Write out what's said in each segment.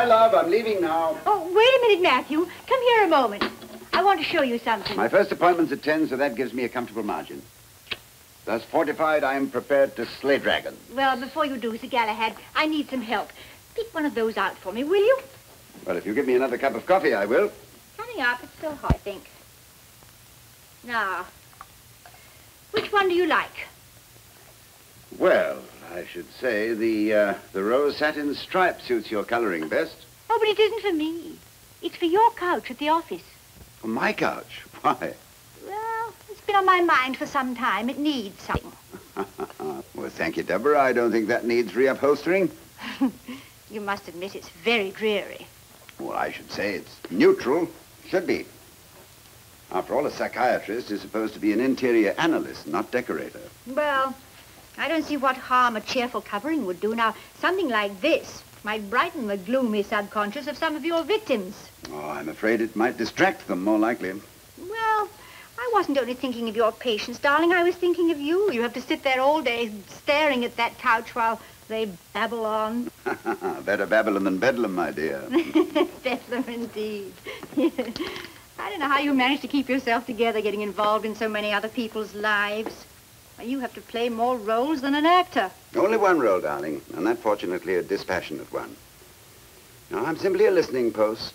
love. I'm leaving now. Oh, wait a minute, Matthew. Come here a moment. I want to show you something. My first appointment's at 10, so that gives me a comfortable margin. Thus fortified, I am prepared to slay dragons. Well, before you do, Sir Galahad, I need some help. Pick one of those out for me, will you? Well, if you give me another cup of coffee, I will. Coming up. It's still hot, I think. Now, which one do you like? Well, I should say the rose satin stripe suits your coloring best. Oh, but it isn't for me. It's for your couch at the office. For my couch? Why? Well, it's been on my mind for some time. It needs something. Well, thank you, Deborah. I don't think that needs reupholstering. You must admit it's very dreary. Well, I should say it's neutral. Should be. After all, a psychiatrist is supposed to be an interior analyst, not decorator. Well, I don't see what harm a cheerful covering would do. Now, something like this might brighten the gloomy subconscious of some of your victims. Oh, I'm afraid it might distract them, more likely. Well, I wasn't only thinking of your patients, darling. I was thinking of you. You have to sit there all day staring at that couch while they babble on. Better Babylon than Bedlam, my dear. Bedlam indeed. I don't know how you manage to keep yourself together getting involved in so many other people's lives. You have to play more roles than an actor. Only one role, darling, and that, fortunately, a dispassionate one. Now, I'm simply a listening post,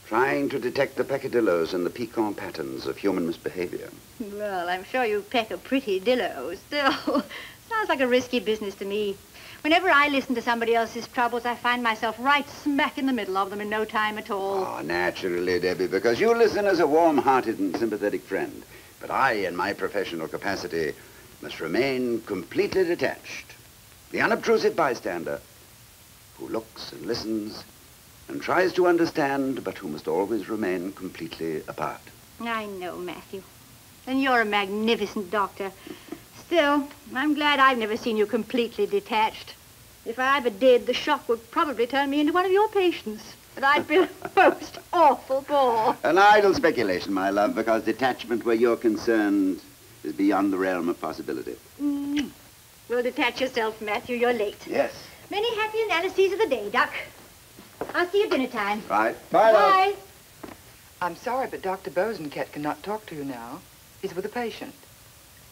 trying to detect the peccadillos and the piquant patterns of human misbehavior. Well, I'm sure you peck a pretty dillo. Still, sounds like a risky business to me. Whenever I listen to somebody else's troubles, I find myself right smack in the middle of them in no time at all. Oh, naturally, Debbie, because you listen as a warm-hearted and sympathetic friend. But I, in my professional capacity, must remain completely detached. The unobtrusive bystander who looks and listens and tries to understand, but who must always remain completely apart. I know, Matthew. And you're a magnificent doctor. Still, I'm glad I've never seen you completely detached. If I ever did, the shock would probably turn me into one of your patients. And I'd be a most awful bore. An idle speculation, my love, because detachment where you're concerned is beyond the realm of possibility. Well, detach yourself, Matthew. You're late. Yes. Many happy analyses of the day, Doc. I'll see you dinner time. Right. Bye, love. Bye. I'm sorry, but Dr. SabuCat cannot talk to you now. He's with a patient.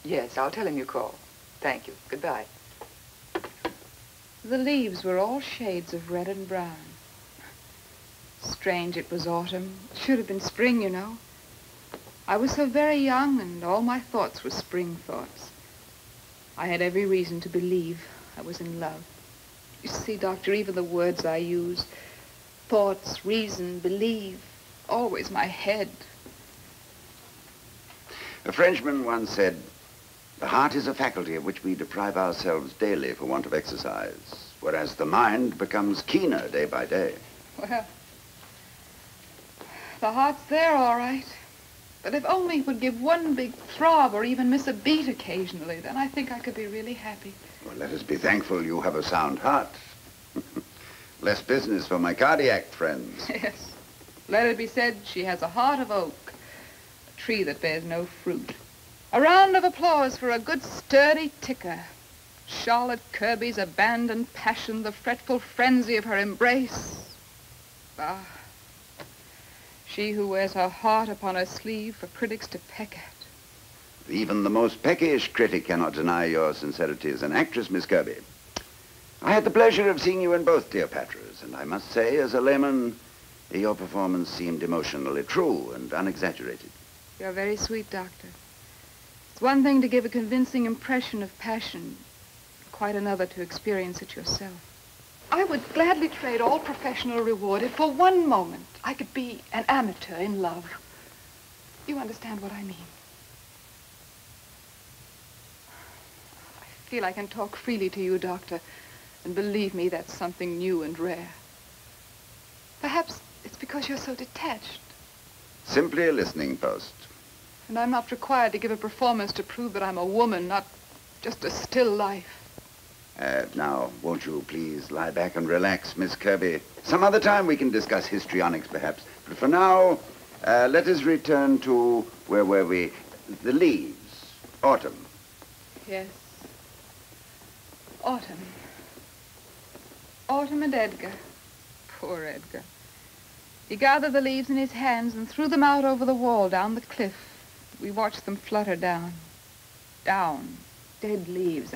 Yes, I'll tell him you called. Thank you. Goodbye. The leaves were all shades of red and brown. Strange it was autumn. It should have been spring, you know. I was so very young, and all my thoughts were spring thoughts. I had every reason to believe I was in love. You see, Doctor, even the words I use, thoughts, reason, believe, always my head. A Frenchman once said, "The heart is a faculty of which we deprive ourselves daily for want of exercise, whereas the mind becomes keener day by day." Well, the heart's there, all right. But if only it would give one big throb or even miss a beat occasionally, then I think I could be really happy. Well, let us be thankful you have a sound heart. Less business for my cardiac friends. Yes. Let it be said she has a heart of oak, a tree that bears no fruit. A round of applause for a good sturdy ticker. Charlotte Kirby's abandoned passion, the fretful frenzy of her embrace. Ah, she who wears her heart upon her sleeve for critics to peck at. Even the most peckish critic cannot deny your sincerity as an actress, Miss Kirby. I had the pleasure of seeing you in both Cleopatras, and I must say, as a layman, your performance seemed emotionally true and unexaggerated. You're very sweet, Doctor. It's one thing to give a convincing impression of passion, quite another to experience it yourself. I would gladly trade all professional reward if for one moment I could be an amateur in love. You understand what I mean? I feel I can talk freely to you, Doctor, and believe me, that's something new and rare. Perhaps it's because you're so detached. Simply a listening post. And I'm not required to give a performance to prove that I'm a woman, not just a still life. Now, won't you please lie back and relax, Miss Kirby? Some other time we can discuss histrionics, perhaps. But for now, let us return to, where were we? The leaves. Autumn. Yes. Autumn. Autumn and Edgar. Poor Edgar. He gathered the leaves in his hands and threw them out over the wall down the cliff. We watched them flutter down. Down. Dead leaves.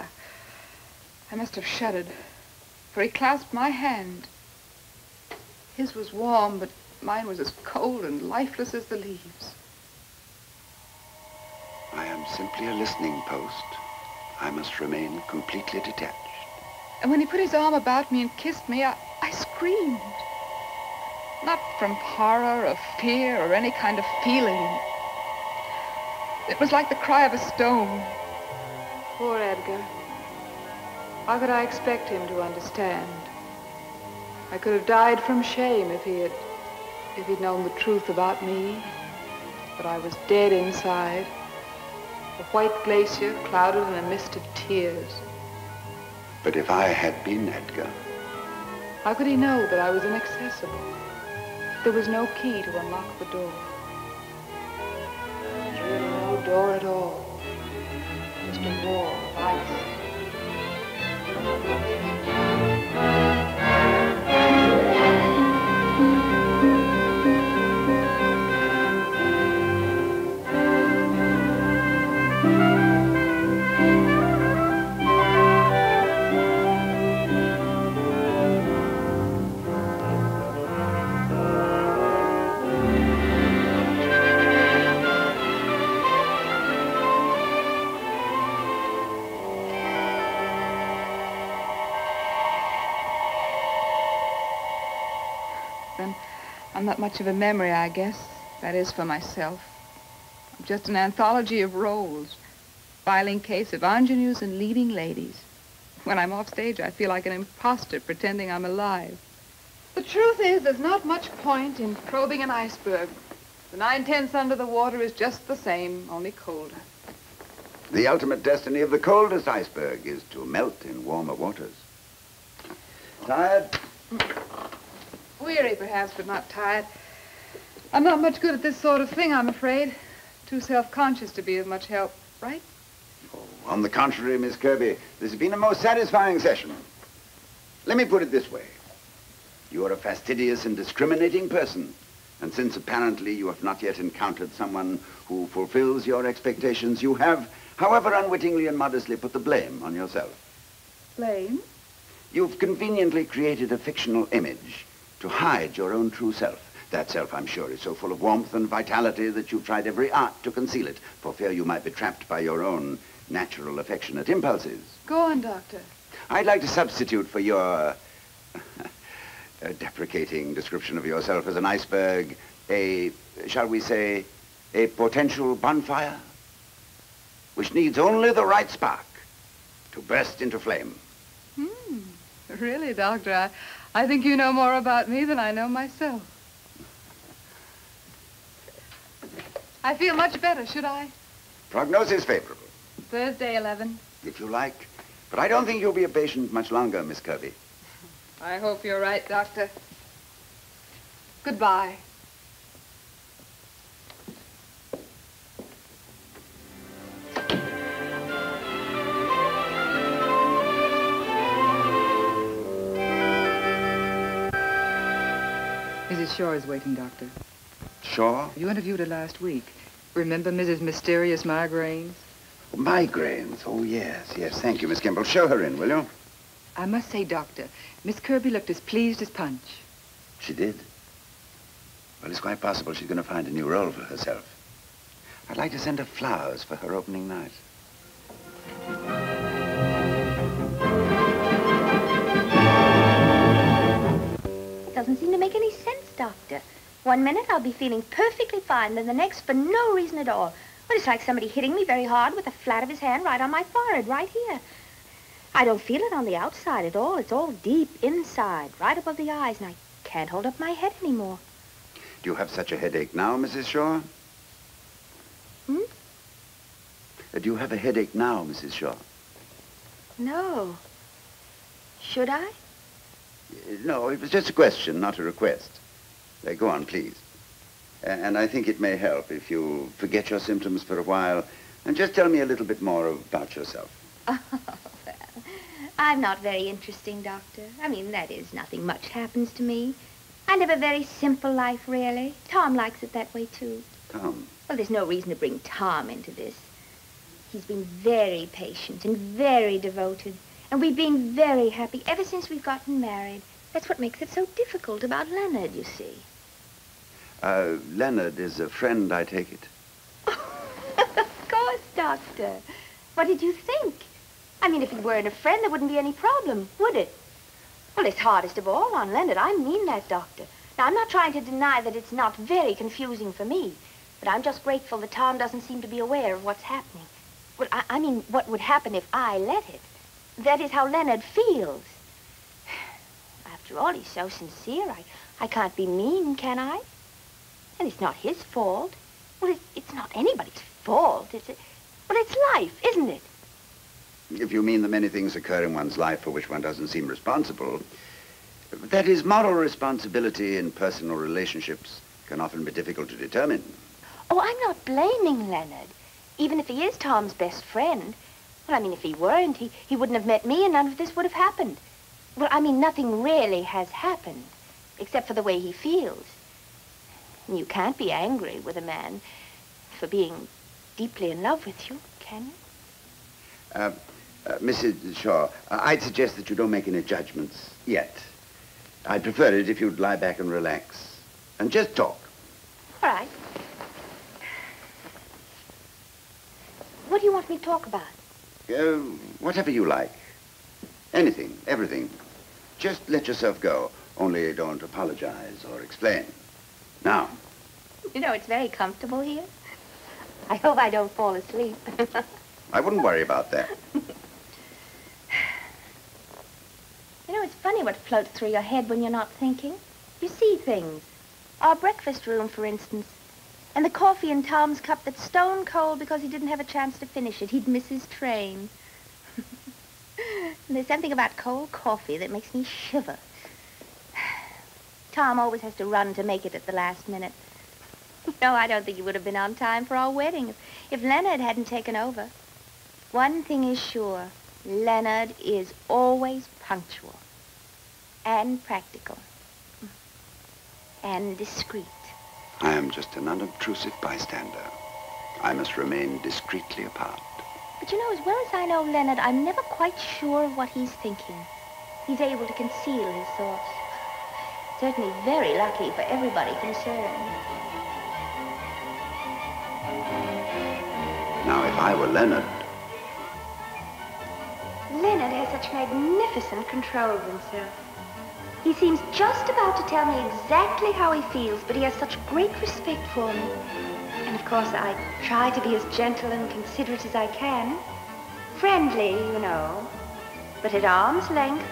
I must have shuddered, for he clasped my hand. His was warm, but mine was as cold and lifeless as the leaves. I am simply a listening post. I must remain completely detached. And when he put his arm about me and kissed me, I screamed. Not from horror or fear or any kind of feeling. It was like the cry of a stone. Poor Edgar. How could I expect him to understand? I could have died from shame if he'd known the truth about me. But I was dead inside. A white glacier clouded in a mist of tears. But if I had been Edgar... How could he know that I was inaccessible? There was no key to unlock the door. There was really no door at all. Just a wall of ice. I'm not much of a memory, I guess. That is, for myself. I'm just an anthology of roles. Filing case of ingenues and leading ladies. When I'm off stage, I feel like an imposter pretending I'm alive. The truth is, there's not much point in probing an iceberg. The 9/10 under the water is just the same, only colder. The ultimate destiny of the coldest iceberg is to melt in warmer waters. Tired? Weary, perhaps, but not tired. I'm not much good at this sort of thing, I'm afraid. Too self-conscious to be of much help, right? Oh, on the contrary, Miss Kirby, this has been a most satisfying session. Let me put it this way. You are a fastidious and discriminating person. And since apparently you have not yet encountered someone who fulfills your expectations, you have, however unwittingly and modestly, put the blame on yourself. Blame? You've conveniently created a fictional image to hide your own true self. That self, I'm sure, is so full of warmth and vitality that you've tried every art to conceal it, for fear you might be trapped by your own natural affectionate impulses. Go on, Doctor. I'd like to substitute for your deprecating description of yourself as an iceberg, shall we say, a potential bonfire, which needs only the right spark to burst into flame. Really, Doctor, I think you know more about me than I know myself. I feel much better, should I? Prognosis favorable. Thursday, 11. If you like. But I don't think you'll be a patient much longer, Miss Kirby. I hope you're right, Doctor. Goodbye. Mrs. Shaw is waiting, Doctor. Shaw? You interviewed her last week. Remember Mrs. Mysterious Migraines? Migraines. Oh, yes. Thank you, Miss Kimball. Show her in, will you? I must say, Doctor, Miss Kirby looked as pleased as Punch. She did? Well, it's quite possible she's going to find a new role for herself. I'd like to send her flowers for her opening night. It doesn't seem to make any sense, Doctor. One minute I'll be feeling perfectly fine, then the next for no reason at all. Well, it's like somebody hitting me very hard with the flat of his hand right on my forehead, right here. I don't feel it on the outside at all. It's all deep inside, right above the eyes, and I can't hold up my head anymore. Do you have such a headache now, Mrs. Shaw? Hmm? Do you have a headache now, Mrs. Shaw? No. Should I? No, it was just a question, not a request. Go on, please. And I think it may help if you forget your symptoms for a while and just tell me a little bit more about yourself. Oh, well, I'm not very interesting, Doctor. I mean, that is, nothing much happens to me. I live a very simple life, really. Tom likes it that way, too. Tom? Well, there's no reason to bring Tom into this. He's been very patient and very devoted. And we've been very happy ever since we've gotten married. That's what makes it so difficult about Leonard, you see. Leonard is a friend, I take it. Of course, Doctor. What did you think? I mean, if he weren't a friend, there wouldn't be any problem, would it? Well, it's hardest of all on Leonard. I mean that, Doctor. Now, I'm not trying to deny that it's not very confusing for me, but I'm just grateful that Tom doesn't seem to be aware of what's happening. Well, I mean, what would happen if I let it? That is how Leonard feels. After all, he's so sincere. I can't be mean, can I? And it's not his fault. Well, it's not anybody's fault. Well, it's life, isn't it? If you mean the many things occur in one's life for which one doesn't seem responsible, that is, moral responsibility in personal relationships can often be difficult to determine. Oh, I'm not blaming Leonard, even if he is Tom's best friend. Well, I mean, if he weren't, he wouldn't have met me and none of this would have happened. Well, I mean, nothing really has happened, except for the way he feels. You can't be angry with a man for being deeply in love with you, can you? Mrs. Shaw, I'd suggest that you don't make any judgments yet. I'd prefer it if you'd lie back and relax and just talk. All right. What do you want me to talk about? Whatever you like. Anything, everything. Just let yourself go. Only don't apologize or explain. Now. You know, it's very comfortable here. I hope I don't fall asleep. I wouldn't worry about that. You know, it's funny what floats through your head when you're not thinking. You see things. Our breakfast room, for instance. And the coffee in Tom's cup that's stone cold because he didn't have a chance to finish it. He'd miss his train. And there's something about cold coffee that makes me shiver. Tom always has to run to make it at the last minute. No, I don't think he would have been on time for our wedding if Leonard hadn't taken over. One thing is sure. Leonard is always punctual. And practical. And discreet. I am just an unobtrusive bystander. I must remain discreetly apart. But you know, as well as I know Leonard, I'm never quite sure of what he's thinking. He's able to conceal his thoughts. Certainly very lucky for everybody concerned. Now, if I were Leonard... Leonard has such magnificent control of himself. He seems just about to tell me exactly how he feels, but he has such great respect for me. And of course, I try to be as gentle and considerate as I can. Friendly, you know, but at arm's length.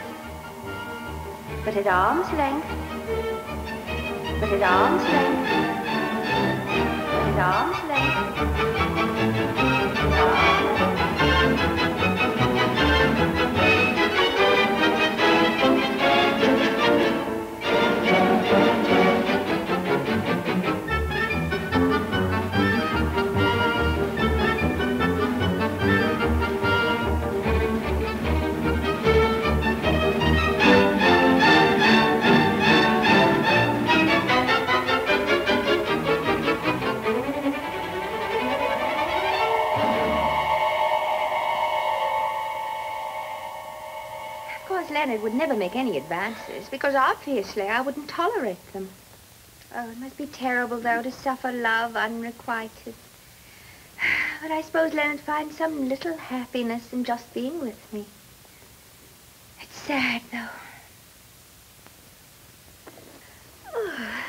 But at arm's length. But at arm's length. But at arm's length. At arm's length. Leonard would never make any advances, because obviously I wouldn't tolerate them. Oh, it must be terrible, though, to suffer love unrequited. But I suppose Leonard finds some little happiness in just being with me. It's sad, though. Oh,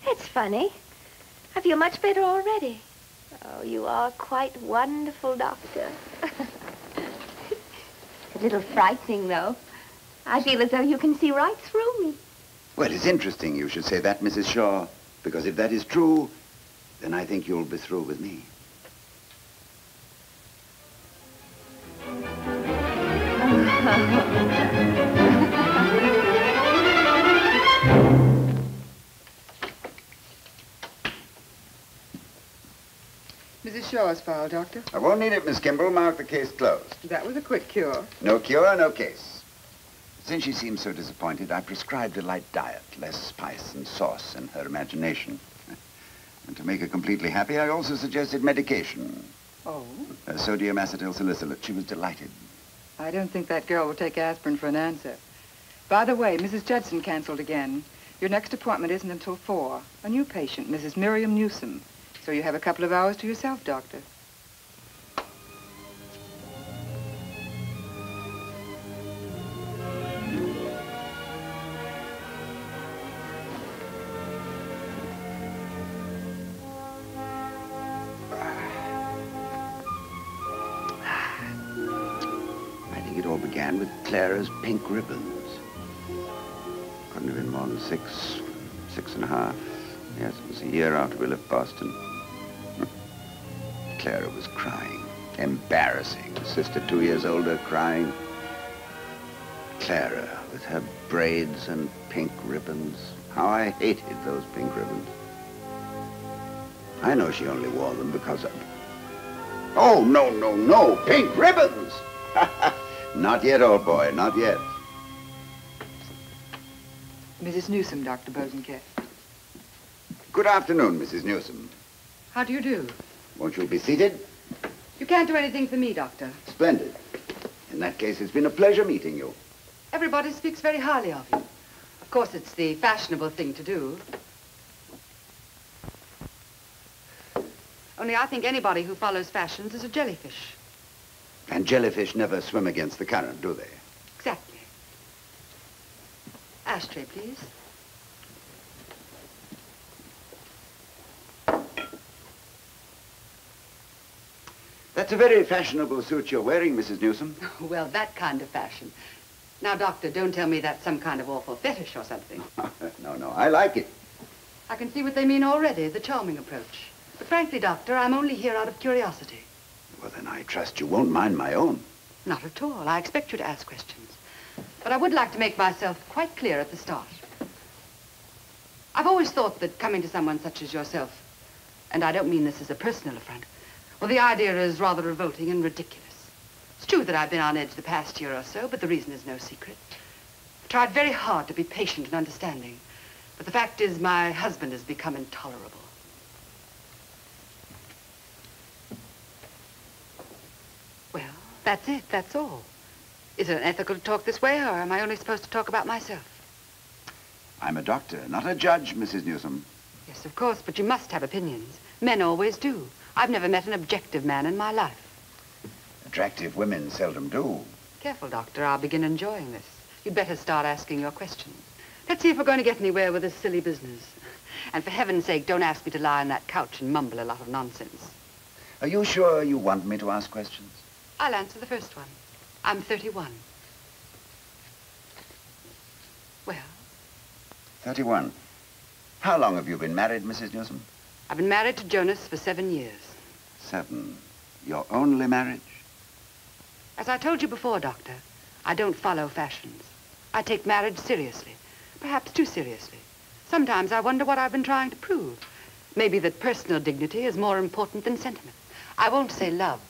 it's funny. I feel much better already. Oh, you are quite wonderful, Doctor. A little frightening, though. I feel as though you can see right through me. Well, it's interesting you should say that, Mrs. Shaw, because if that is true, then I think you'll be through with me. Mrs. Shaw's file, Doctor. I won't need it, Miss Kimball. Mark the case closed. That was a quick cure. No cure, no case. Since she seems so disappointed, I prescribed a light diet, less spice and sauce in her imagination. And to make her completely happy, I also suggested medication. Oh? Sodium acetyl salicylate. She was delighted. I don't think that girl will take aspirin for an answer. By the way, Mrs. Judson canceled again. Your next appointment isn't until 4. A new patient, Mrs. Miriam Newsom. So you have a couple of hours to yourself, Doctor. It all began with Clara's pink ribbons. Couldn't have been more than 6.5. Yes, it was a year after we left Boston. Clara was crying. Embarrassing. Sister 2 years older crying. Clara with her braids and pink ribbons. How I hated those pink ribbons. I know she only wore them because of... Oh, no, no, no! Pink ribbons! Not yet, old boy, not yet. Mrs. Newsom, Dr. Bosencat. Good afternoon, Mrs. Newsom. How do you do? Won't you be seated? You can't do anything for me, Doctor. Splendid. In that case, it's been a pleasure meeting you. Everybody speaks very highly of you. Of course, it's the fashionable thing to do. Only I think anybody who follows fashions is a jellyfish. And jellyfish never swim against the current, do they? Exactly. Ashtray, please. That's a very fashionable suit you're wearing, Mrs. Newsom. Well, that kind of fashion. Now, Doctor, don't tell me that's some kind of awful fetish or something. No, no, I like it. I can see what they mean already, the charming approach. But frankly, Doctor, I'm only here out of curiosity. Well, then I trust you won't mind my own. Not at all. I expect you to ask questions. But I would like to make myself quite clear at the start. I've always thought that coming to someone such as yourself, and I don't mean this as a personal affront, well, the idea is rather revolting and ridiculous. It's true that I've been on edge the past year or so, but the reason is no secret. I've tried very hard to be patient and understanding, but the fact is my husband has become intolerable. Well, that's it, that's all. Is it unethical to talk this way, or am I only supposed to talk about myself? I'm a doctor, not a judge, Mrs. Newsom. Yes, of course, but you must have opinions. Men always do. I've never met an objective man in my life. Attractive women seldom do. Careful, Doctor. I'll begin enjoying this. You'd better start asking your questions. Let's see if we're going to get anywhere with this silly business. And for heaven's sake, don't ask me to lie on that couch and mumble a lot of nonsense. Are you sure you want me to ask questions? I'll answer the first one. I'm 31. Well? 31. How long have you been married, Mrs. Newsom? I've been married to Jonas for 7 years. 7. Your only marriage? As I told you before, Doctor, I don't follow fashions. I take marriage seriously, perhaps too seriously. Sometimes I wonder what I've been trying to prove. Maybe that personal dignity is more important than sentiment. I won't say love.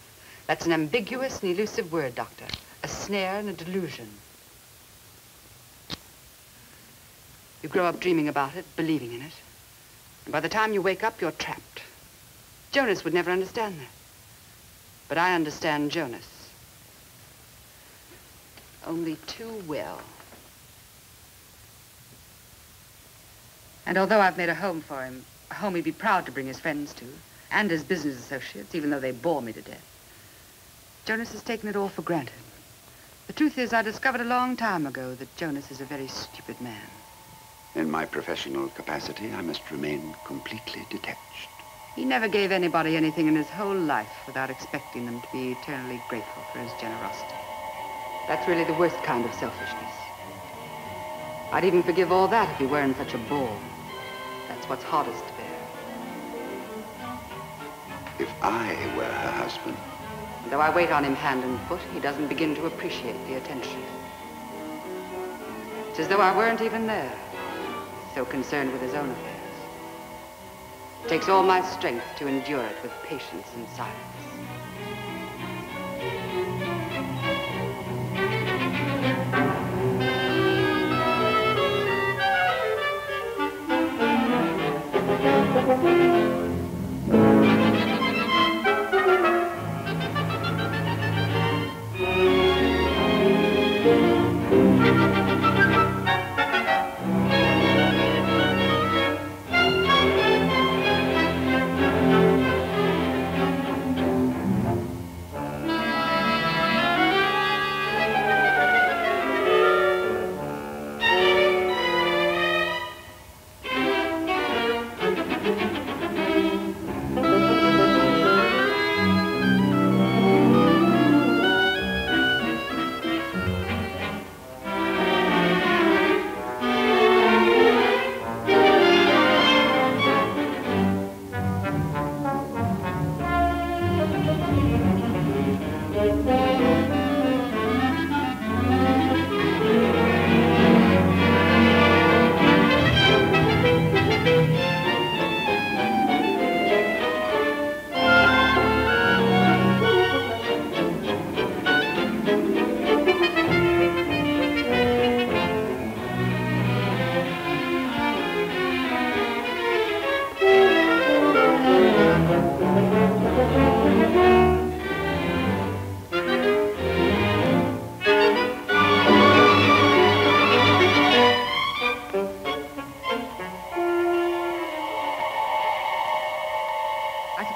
That's an ambiguous and elusive word, Doctor. A snare and a delusion. You grow up dreaming about it, believing in it. And by the time you wake up, you're trapped. Jonas would never understand that. But I understand Jonas. Only too well. And although I've made a home for him, a home he'd be proud to bring his friends to, and his business associates, even though they bore me to death, Jonas has taken it all for granted. The truth is, I discovered a long time ago that Jonas is a very stupid man. In my professional capacity, I must remain completely detached. He never gave anybody anything in his whole life without expecting them to be eternally grateful for his generosity. That's really the worst kind of selfishness. I'd even forgive all that if he weren't such a bore. That's what's hardest to bear. If I were her husband... Though I wait on him hand and foot, he doesn't begin to appreciate the attention. It's as though I weren't even there, so concerned with his own affairs. It takes all my strength to endure it with patience and silence.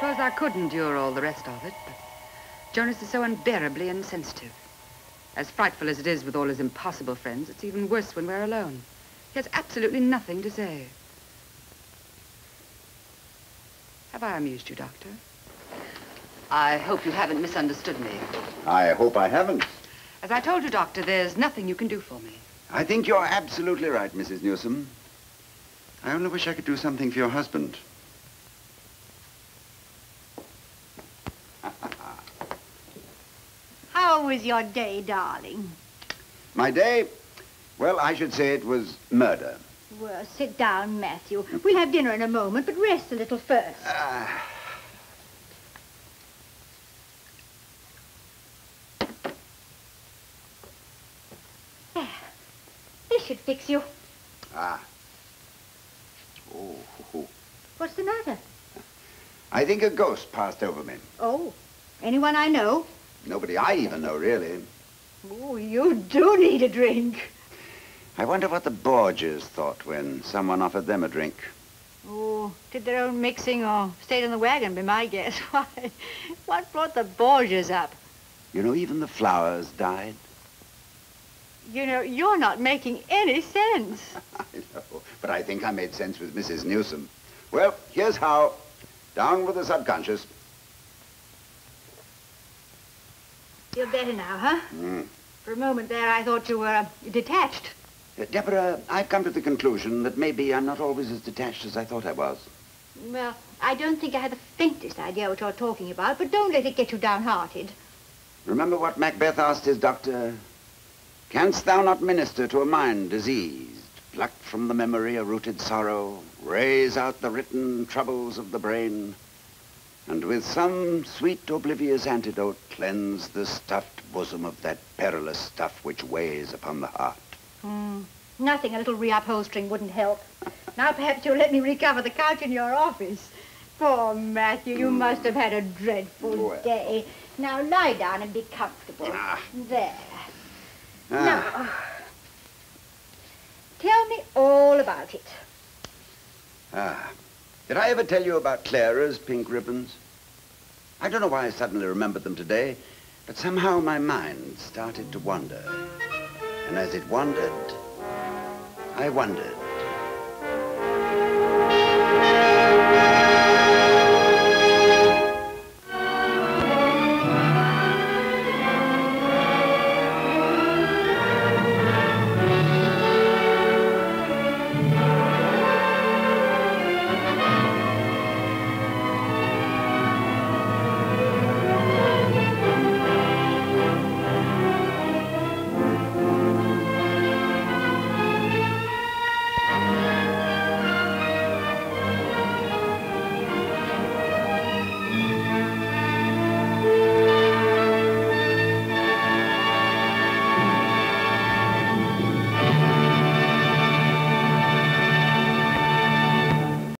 suppose I could endure all the rest of it, but Jonas is so unbearably insensitive. As frightful as it is with all his impossible friends, it's even worse when we're alone. He has absolutely nothing to say. Have I amused you, Doctor? I hope you haven't misunderstood me. I hope I haven't. As I told you, Doctor, there's nothing you can do for me. I think you're absolutely right, Mrs. Newsom. I only wish I could do something for your husband. How was your day, darling? My day? Well, I should say it was murder. Well, sit down, Matthew. We'll have dinner in a moment, but rest a little first. There. This should fix you. Ah. Oh. What's the matter? I think a ghost passed over me. Oh, anyone I know? Nobody I even know, really. Oh, you do need a drink. I wonder what the Borgias thought when someone offered them a drink. Oh, did their own mixing or stayed in the wagon, be my guess. Why, what brought the Borgias up? You know, even the flowers died. You know, you're not making any sense. I know, but I think I made sense with Mrs. Newsom. Well, here's how. Down with the subconscious. You're better now, huh? For a moment there, I thought you were detached. Deborah, I've come to the conclusion that maybe I'm not always as detached as I thought I was. Well, I don't think I had the faintest idea what you're talking about, but don't let it get you downhearted. Remember what Macbeth asked his doctor? Canst thou not minister to a mind diseased, pluck from the memory a rooted sorrow, raise out the written troubles of the brain, and with some sweet oblivious antidote cleanse the stuffed bosom of that perilous stuff which weighs upon the heart? Nothing a little reupholstering wouldn't help. Now perhaps you'll let me recover the couch in your office. Poor Matthew, you must have had a dreadful day. Now lie down and be comfortable. There. Now, tell me all about it. Did I ever tell you about Clara's pink ribbons? I don't know why I suddenly remembered them today, but somehow my mind started to wander. And as it wandered, I wondered.